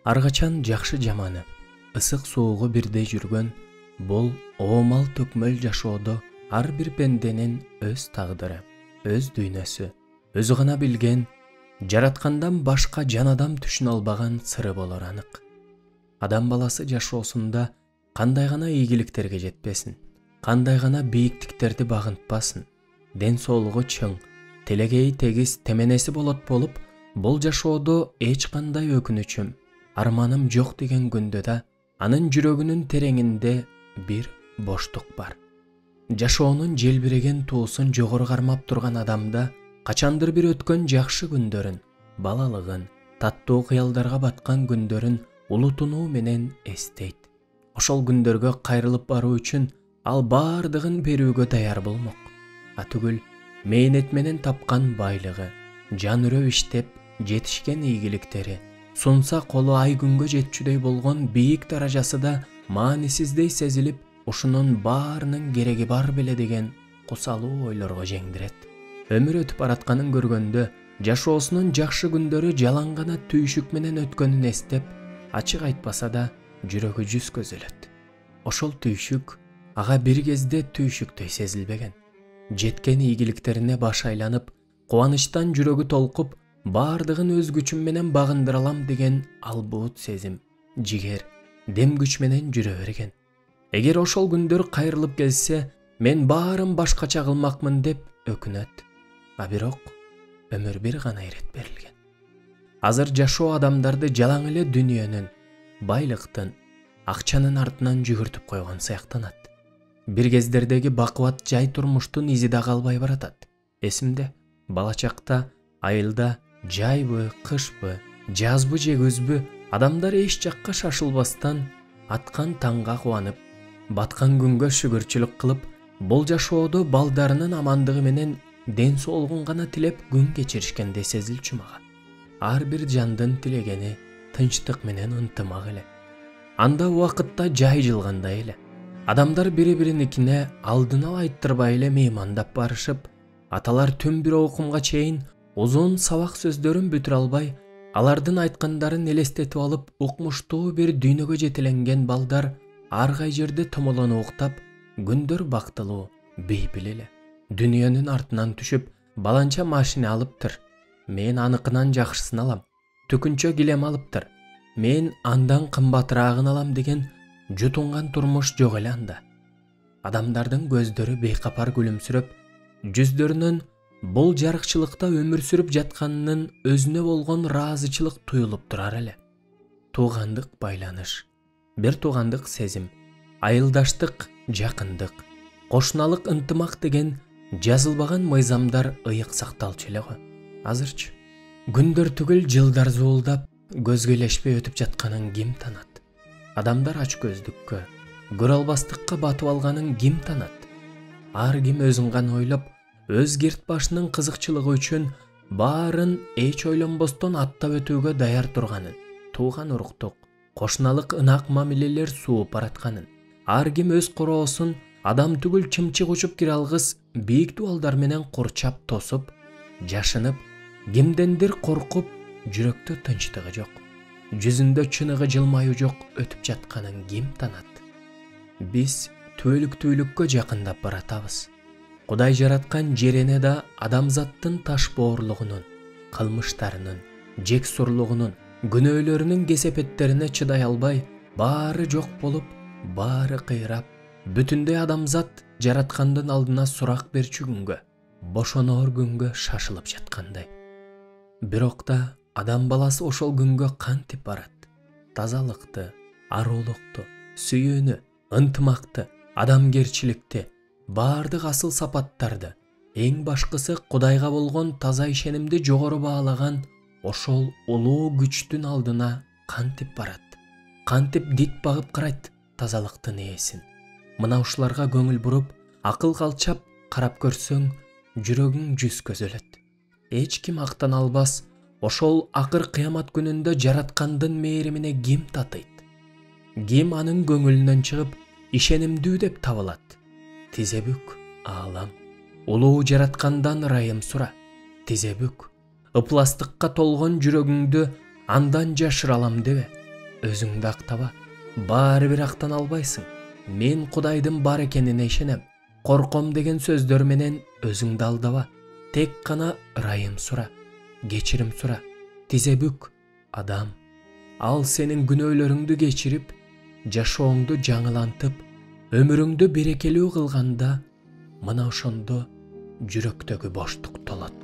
Аргачан жакшы жаманы, ысык суугу бирдей жүргөн бул оомал төкмөл жашоодо ар бир пенденин өз тагдыры, өз дүйнөсү, өзү гана билген, жараткандан башка жан адам түшүнө албаган сыры болор анык. Адам баласы жашоосунда кандай гана ийгиликтерге жетпесин, кандай гана бийиктиктерди багынтпасын, ден соолугу чың, телегейи тегиз теменеси болот болуп, бул жашоодо эч кандай өкүнүчүм, арманым жок деген күндө да анын жүрөгүнүн тереңинде бир боштук бар. Жашоонун желбиреген туусун жогору кармап турган адамда качандыр бир өткөн жакшы күндөрүн, балалыгын, таттуу кыялдарга баткан күндөрүн улутунуу менен эстейт. Ошол күндөргө кайрылып баруу үчүн ал бардыгын берүүгө даяр болмок. Түгүл, мээнет менен тапкан байлыгы, жан үрөп иштеп жетишкен ийгиликтери, сунса колу ай күнгө жетчүдөй болгон бийик даражасы да маанисиздей сезилип, ушунун баарынын кереги бар беле деген кусалуу ойлорго жеңдирет. Өмүр өтүп баратканын көргөндө, жашоосунун жакшы күндөрү жалаң гана түйшүк менен өткөнүн эстеп, ачык айтпаса да жүрөгү жүз көзөлөт. Ошол түйшүк ага бир кезде түйшүктөй сезилбеген. Жеткен ийгиликтерине баш айланып, кубанычтан жүрөгү толкуп, бардыгын өз күчүм менен багындыра алам деген албуут сезим, жигер, дем күч менен жүрө берген. Эгер ошол күндөр кайрылып келсе, мен баарын башкача кылмакмын деп өкүнөт. Бирок өмүр бир гана ирет берилген. Азыр жашоо адамдарды жалаң эле дүнүйөнүн, байлыктын, акчанын артынан жүгүртүп койгон сыяктанат. Бир кездердеги бакубат жай турмуштун изи да калбай баратат. Эсимде, бала чакта, айылда, жайбы, кышпы, жазбы же күзбү адамдар эч жакка шашылбастан аткан таңга кубанып, баткан күнгө шүгүрчүлүк кылып, бул жашоодо балдарынын амандыгы менен ден соолугун гана тилеп күн кечиришкенде сезилчү мага. Ар бир жандын тилегени тынчтык менен ынтымак эле. Анда убакытта жай жылгандай эле. Адамдар бири-бириникине алдын ала айттырбай эле меймандап барышып, аталар түн бир окумга чейин узун сабак сөздөрүн бүтүрө албай, алардын айткандарын элестетип алып, укмуштуу бир дүйнөгө жетеленген балдар ар кай жерде томолону уктап, күндөр бактылуу, бейпил эле. Дүнүйөнүн артынан түшүп, баланча машина алыптыр. Мен аныкынан жакшысын алам. Түкүнчө килем алыптыр. Мен андан кымбатыраагын алам деген жутунган турмуш жок эле анда. Адамдардын көздөрү бейкапар күлүмсүрөп, жүздөрүнөн бул жарыкчылыкта өмүр сүрүп жатканынын өзүнө болгон ыраазычылык туюлуп турар эле. Туугандык байланыш, бир туугандык сезим, айылдаштык, жакындык, кошуналык ынтымак деген жазылбаган мыйзамдар ыйык сакталчу эле го. Азырчы күндөр түгүл жылдар зуулдап, көзгө илешпей өтүп жатканын ким танат? Адамдар ач көздүккө, көрө албастыкка батып алганын ким танат? Ар ким өзүн гана ойлоп, өз кирт башынын кызыкчылыгы үчүн баарын эч ойлонбостон аттап өтүүгө даяр турганын, тууган уруктук, кошуналык ынак мамилелер сууп баратканын, ар ким өз короосун адам түгүл чымчык учуп кире алгыс бийик дубалдар менен курчап тосуп, жашынып, кимдендир коркуп, жүрөктө тынчтыгы жок, жүзүндө чыныгы жылмаюу жок өтүп жатканын ким танат? Биз түбөлүктүүлүккө жакындап баратабыз. Кудай жараткан жерене да адамзаттын таш боорлугунун, кылмыштарынын, жексурлугунун, күнөөлөрүнүн кесепеттерине чыдай албай, баары жок болуп, баары кыйрап, бүтүндөй адамзат жараткандын алдына сурак берчү күнгө, бошоноор күнгө шашылып жаткандай. Бирок да адам баласы ошол күнгө кантип барат? Тазалыкты, аруулукту, сүйүүнү, ынтымакты, адамгерчиликти, баардык асыл сапаттарды, эң башкысы Кудайга болгон таза ишенимди жогору баалаган ошол улуу күчтүн алдына кантип барат? Кантип дит багып карайт тазалыктын ээсин? Мына ушуларга көңүл буруп, акыл калчап карап көрсөң, жүрөгүң жүз көзөлөт. Эч ким актана албас, ошол акыр кыямат күнүндө жараткандын мээримине ким татыйт? Ким анын көңүлүнөн чыгып, ишенимдүү деп табылат? Тизе бүк, аалам, улуу жараткандан ырайым сура. Тизе бүк, ыпластыкка толгон жүрөгүңдү андан жашыра алам дебе. özüңдü актаба. Баары бир актан албайсың. Мен Кудайдын бар экенине ишенем. Корком деген сөздөр менен өзүңдү алдава. Тек гана ырайым сура, кечирим сура. Тизе бүк, адам. Ал сенин күнөөлөрүңдү кечирип, жашооңду жаңылантып, өмүрүңдү берекелүү кылганда, мына ошондо жүрөктөгү боштук толот.